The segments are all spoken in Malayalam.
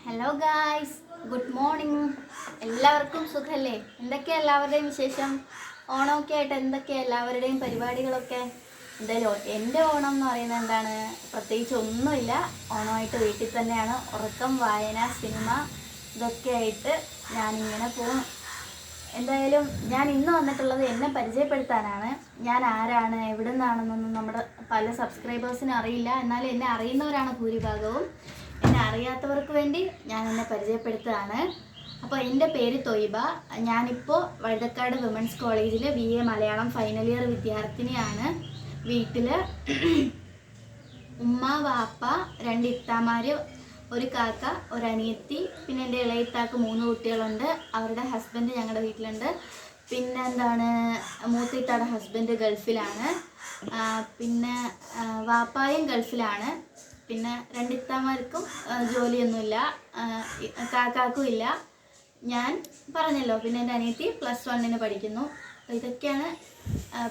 Hello guys, good morning. എല്ലാവർക്കും സുഖല്ലേ? എന്തൊക്കെയാണ് എല്ലാവരുടെയും വിശേഷം? ഓണമൊക്കെ ആയിട്ട് എന്തൊക്കെയാണ് എല്ലാവരുടെയും പരിപാടികളൊക്കെ? എന്തായാലും എൻ്റെ ഓണം എന്ന് പറയുന്നത് എന്താണ്, പ്രത്യേകിച്ച് ഒന്നുമില്ല. ഓണമായിട്ട് വീട്ടിൽ തന്നെയാണ്. ഉറക്കം, വായന, സിനിമ ഇതൊക്കെ ആയിട്ട് ഞാനിങ്ങനെ പോകും. എന്തായാലും ഞാൻ ഇന്ന് വന്നിട്ടുള്ളത് എന്നെ പരിചയപ്പെടുത്താനാണ്. ഞാൻ ആരാണ്, എവിടെ നിന്നാണെന്നൊന്നും നമ്മുടെ പല സബ്സ്ക്രൈബേഴ്സിനും അറിയില്ല. എന്നാലും എന്നെ അറിയുന്നവരാണ് ഭൂരിഭാഗവും. എന്നെ അറിയാത്തവർക്ക് വേണ്ടി ഞാൻ എന്നെ പരിചയപ്പെടുത്തുകയാണ്. അപ്പോൾ എൻ്റെ പേര് തൊയ്ബ. ഞാനിപ്പോൾ വഴുതക്കാട് വിമൻസ് കോളേജിൽ BA മലയാളം ഫൈനൽ ഇയർ വിദ്യാർത്ഥിനിയാണ്. വീട്ടിൽ ഉമ്മ, വാപ്പ, 2 ഇത്താമാർ, ഒരു കാക്ക, ഒരു അനിയത്തി, പിന്നെ എൻ്റെ ഇളയിത്താക്ക് 3 കുട്ടികളുണ്ട്. അവരുടെ ഹസ്ബൻഡ് ഞങ്ങളുടെ വീട്ടിലുണ്ട്. പിന്നെ എന്താണ്, മൂത്തിത്താടെ ഹസ്ബൻഡ് ഗൾഫിലാണ്. പിന്നെ വാപ്പായും ഗൾഫിലാണ്. പിന്നെ 2 ഇത്താമാർക്കും ജോലിയൊന്നുമില്ല, കാക്കാക്കും ഇല്ല. ഞാൻ പറഞ്ഞല്ലോ. പിന്നെ എൻ്റെ അനിയത്തി +1 പഠിക്കുന്നു. അപ്പോൾ ഇതൊക്കെയാണ്.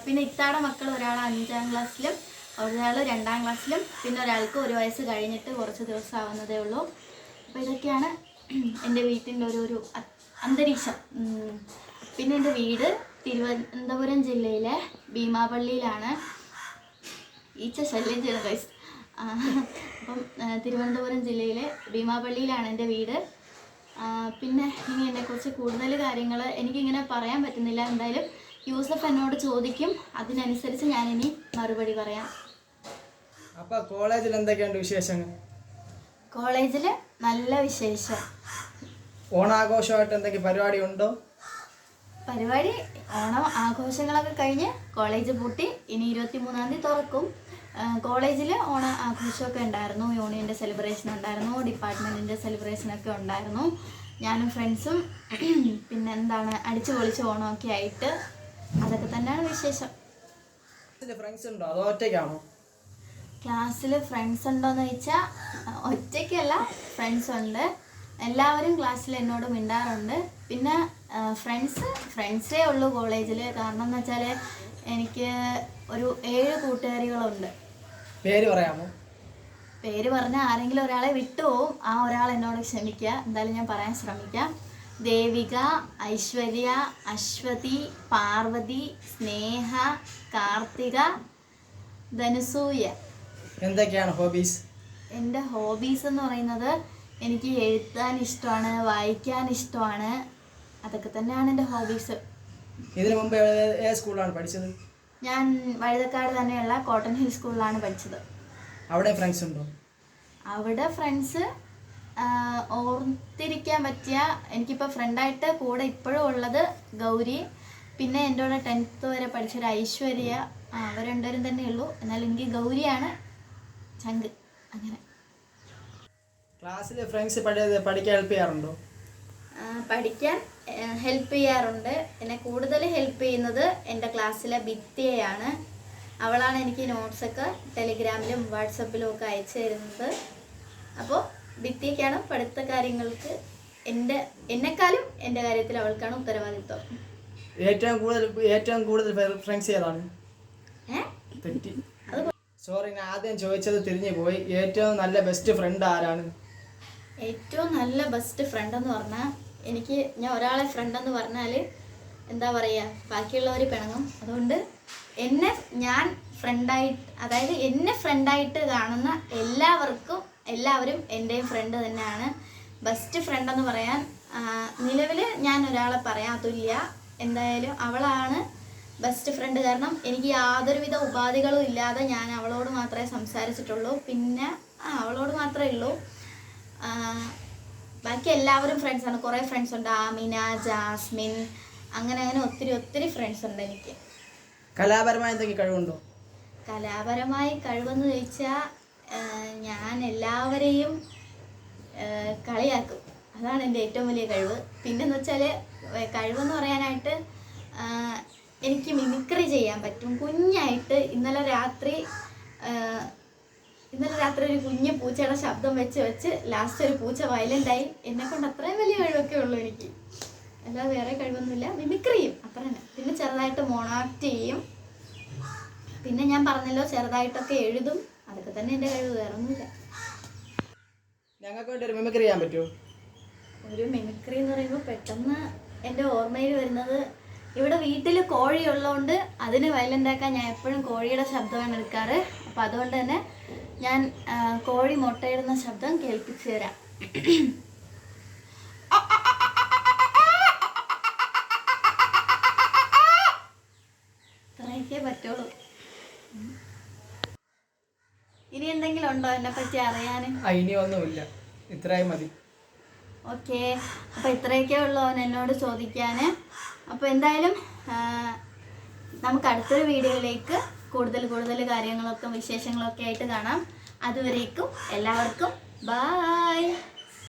പിന്നെ ഇത്താടെ മക്കൾ ഒരാൾ 5ാം ക്ലാസ്സിലും ഒരാൾ 2ാം ക്ലാസ്സിലും, പിന്നെ ഒരാൾക്ക് 1 വയസ്സ് കഴിഞ്ഞിട്ട് കുറച്ച് ദിവസം ആവുന്നതേ ഉള്ളൂ. അപ്പോൾ ഇതൊക്കെയാണ് എൻ്റെ വീട്ടിൻ്റെ ഒരു അന്തരീക്ഷം. പിന്നെ എൻ്റെ വീട് തിരുവനന്തപുരം ജില്ലയിലെ ഭീമാപള്ളിയിലാണ്. ഈച്ച ശല്യം ചെയ്ത ഗൈസ്. അപ്പം തിരുവനന്തപുരം ജില്ലയിലെ ഭീമാപള്ളിയിലാണ് എൻ്റെ വീട്. പിന്നെ ഇനി എന്നെക്കുറിച്ച് കൂടുതൽ കാര്യങ്ങൾ എനിക്കിങ്ങനെ പറയാൻ പറ്റുന്നില്ല. എന്തായാലും യൂസഫ് എന്നോട് ചോദിക്കും, അതിനനുസരിച്ച് ഞാനിനി മറുപടി പറയാം. അപ്പോൾ കോളേജിൽ എന്തൊക്കെയുണ്ട് വിശേഷങ്ങൾ? കോളേജിൽ നല്ല വിശേഷം. ഓണാഘോഷമായിട്ട് എന്തെങ്കിലും പരിപാടി ഉണ്ടോ? പരിപാടി, ഓണം ആഘോഷങ്ങളൊക്കെ കഴിഞ്ഞ് കോളേജ് പൂട്ടി. ഇനി 23-ാം തീയതി തുറക്കും. കോളേജിൽ ഓണ ആഘോഷമൊക്കെ ഉണ്ടായിരുന്നു. യൂണിയൻ്റെ സെലിബ്രേഷൻ ഉണ്ടായിരുന്നു, ഡിപ്പാർട്ട്മെൻറ്റിൻ്റെ സെലിബ്രേഷനൊക്കെ ഉണ്ടായിരുന്നു. ഞാനും ഫ്രണ്ട്സും പിന്നെ എന്താണ് അടിച്ചു പൊളിച്ച് ഓണമൊക്കെ ആയിട്ട് അതൊക്കെ തന്നെയാണ് വിശേഷം. ഫ്രണ്ട്സ് ഉണ്ടോ അതോ ഒറ്റയ്ക്കാണോ? ക്ലാസ്സിൽ ഫ്രണ്ട്സ് ഉണ്ടോയെന്ന് ചോദിച്ചാൽ ഒറ്റയ്ക്കല്ല, ഫ്രണ്ട്സ് ഉണ്ട്. എല്ലാവരും ക്ലാസ്സിൽ എന്നോട് മിണ്ടാറുണ്ട്. പിന്നെ ഫ്രണ്ട്സേ ഉള്ളൂ കോളേജിൽ. കാരണം എന്ന് വെച്ചാൽ എനിക്ക് ഒരു 7 കൂട്ടുകാരികളുണ്ട്. പേര് പറയാമോ? പേര് പറഞ്ഞാൽ ആരെങ്കിലും ഒരാളെ വിട്ടുപോകും. ആ ഒരാൾ എന്നോട് ക്ഷമിക്കുക. എന്തായാലും ഞാൻ പറയാൻ ശ്രമിക്കാം. ദേവിക, ഐശ്വര്യ, അശ്വതി, പാർവതി, സ്നേഹ, കാർത്തിക, ധനുസൂയ. എന്തൊക്കെയാണ് ഹോബീസ്? എൻ്റെ ഹോബീസ് എന്ന് പറയുന്നത്, എനിക്ക് എഴുതാൻ ഇഷ്ടമാണ്, വായിക്കാൻ ഇഷ്ടമാണ്. അതൊക്കെ തന്നെയാണ് എൻ്റെ ഹോബീസ്. ഇതിനു മുമ്പ് ഏത് സ്കൂളിലാണ് പഠിച്ചത്? ഞാൻ വഴുതക്കാട് തന്നെയുള്ള കോട്ടൺ ഹിൽ സ്കൂളിലാണ് പഠിച്ചത്. അവിടെ ഫ്രണ്ട്സ് ഉണ്ടോ? അവിടെ ഫ്രണ്ട്സ് ഓർത്തിരിക്കാൻ പറ്റിയ, എനിക്കിപ്പോൾ ഫ്രണ്ടായിട്ട് കൂടെ ഇപ്പോഴും ഉള്ളത് ഗൗരി, പിന്നെ എൻ്റെ കൂടെ 10th വരെ പഠിച്ചൊരു ഐശ്വര്യ. അവർ 2 പേരും തന്നെ ഉള്ളൂ. എന്നാൽ എനിക്ക് ഗൗരിയാണ് ചങ്ക്. അങ്ങനെ ക്ലാസ്സിൽ ഫ്രണ്ട്സ് പഠിക്കാൻ ഹെൽപ്പ് ചെയ്യാറുണ്ടോ? പഠിക്കാൻ ഹെൽപ്പ് ചെയ്യാറുണ്ട്. എന്നെ കൂടുതൽ ഹെൽപ്പ് ചെയ്യുന്നത് എൻ്റെ ക്ലാസ്സിലെ ഭിത്തിയെയാണ്. അവളാണ് എനിക്ക് നോട്ട്സൊക്കെ ടെലിഗ്രാമിലും വാട്സപ്പിലും ഒക്കെ അയച്ചു തരുന്നത്. അപ്പോൾ ഭിത്തിയൊക്കെയാണ് പഠിത്ത കാര്യങ്ങൾക്ക് എന്നെക്കാളും എൻ്റെ കാര്യത്തിൽ അവൾക്കാണ് ഉത്തരവാദിത്വം. ഏറ്റവും കൂടുതൽ ഫ്രണ്ട്സ് ഏതാണ്? സോറി, ഞാൻ ആദ്യം ചോദിച്ചത് തിരിഞ്ഞു പോയി. ഏറ്റവും നല്ല ബെസ്റ്റ് ഫ്രണ്ട് ആരാണ്? ഏറ്റവും നല്ല ബെസ്റ്റ് ഫ്രണ്ട് എന്ന് പറഞ്ഞാൽ, ഞാൻ ഒരാളെ ഫ്രണ്ട് എന്ന് പറഞ്ഞാൽ എന്താ പറയുക, ബാക്കിയുള്ളവർ പിണങ്ങും. അതുകൊണ്ട് ഞാൻ ഫ്രണ്ടായിട്ട്, അതായത് എന്നെ ഫ്രണ്ടായിട്ട് കാണുന്ന എല്ലാവരും എൻ്റെയും ഫ്രണ്ട് തന്നെയാണ്. ബെസ്റ്റ് ഫ്രണ്ട് എന്ന് പറയാൻ നിലവിൽ ഞാൻ ഒരാളെ പറയാം, അതുല്യ. എന്തായാലും അവളാണ് ബെസ്റ്റ് ഫ്രണ്ട്. കാരണം എനിക്ക് യാതൊരുവിധ ഉപാധികളും ഇല്ലാതെ ഞാൻ അവളോട് മാത്രമേ സംസാരിച്ചിട്ടുള്ളൂ. പിന്നെ അവളോട് മാത്രമേ ഉള്ളൂ. ബാക്കി എല്ലാവരും ഫ്രണ്ട്സാണ്. കുറേ ഫ്രണ്ട്സ് ഉണ്ട്. ആമിന, ജാസ്മിൻ, അങ്ങനെ ഒത്തിരി ഫ്രണ്ട്സ് ഉണ്ട് എനിക്ക്. കലാപരമായ എന്തെങ്കിലും കഴിവുണ്ടോ? കലാപരമായ കഴിവെന്ന് ചോദിച്ചാൽ ഞാൻ എല്ലാവരെയും കളിയാക്കും. അതാണ് എൻ്റെ ഏറ്റവും വലിയ കഴിവ്. പിന്നെന്ന് വെച്ചാൽ കഴിവെന്ന് പറയാനായിട്ട് എനിക്ക് മിമിക്രി ചെയ്യാൻ പറ്റും. കുഞ്ഞായിട്ട് ഇന്നലെ രാത്രി ഒരു കുഞ്ഞ് പൂച്ചയുടെ ശബ്ദം വെച്ച് ലാസ്റ്റ് ഒരു പൂച്ച വയലൻ്റായി. എന്നെക്കൊണ്ട് അത്രയും വലിയ കഴിവൊക്കെ ഉള്ളൂ എനിക്ക്. അല്ലാതെ വേറെ കഴിവൊന്നുമില്ല. മിമിക്രി ചെയ്യും, അത്ര തന്നെ. പിന്നെ ചെറുതായിട്ട് മോണാക്ട് ചെയ്യും. പിന്നെ ഞാൻ പറഞ്ഞല്ലോ, ചെറുതായിട്ടൊക്കെ എഴുതും. അതൊക്കെ തന്നെ എൻ്റെ കഴിവ്, വേറെ ഒന്നുമില്ല. ഞങ്ങൾക്ക് വേണ്ടി ഒരു മിമിക്രി ചെയ്യാൻ പറ്റുമോ? ഒരു മിമിക്രി എന്ന് പറയുമ്പോൾ പെട്ടെന്ന് എൻ്റെ ഓർമ്മയിൽ വരുന്നത്, ഇവിടെ വീട്ടിൽ കോഴി ഉള്ളതുകൊണ്ട് അതിന് വയലൻ്റ് ആക്കാൻ ഞാൻ എപ്പോഴും കോഴിയുടെ ശബ്ദമാണ് എടുക്കാറ്. അപ്പം അതുകൊണ്ട് തന്നെ ഞാൻ കോഴി മുട്ടയിടുന്ന ശബ്ദം കേൾപ്പിച്ചു തരാം. ഇത്രയൊക്കെ പറ്റുള്ളൂ. ഇനി എന്തെങ്കിലും ഉണ്ടോ എന്നെ പറ്റി അറിയാൻ? ഇനി ഒന്നുമില്ല, ഇത്രയും മതി. ഓക്കെ, അപ്പോൾ ഇത്രയൊക്കെ ഉള്ളൂ അവൻ എന്നോട് ചോദിക്കാൻ. അപ്പോൾ എന്തായാലും നമുക്ക് അടുത്തൊരു വീഡിയോയിലേക്ക് കൂടുതൽ കാര്യങ്ങളൊക്കെ വിശേഷങ്ങളൊക്കെ ആയിട്ട് കാണാം. അതുവരേക്കും എല്ലാവർക്കും ബായ്.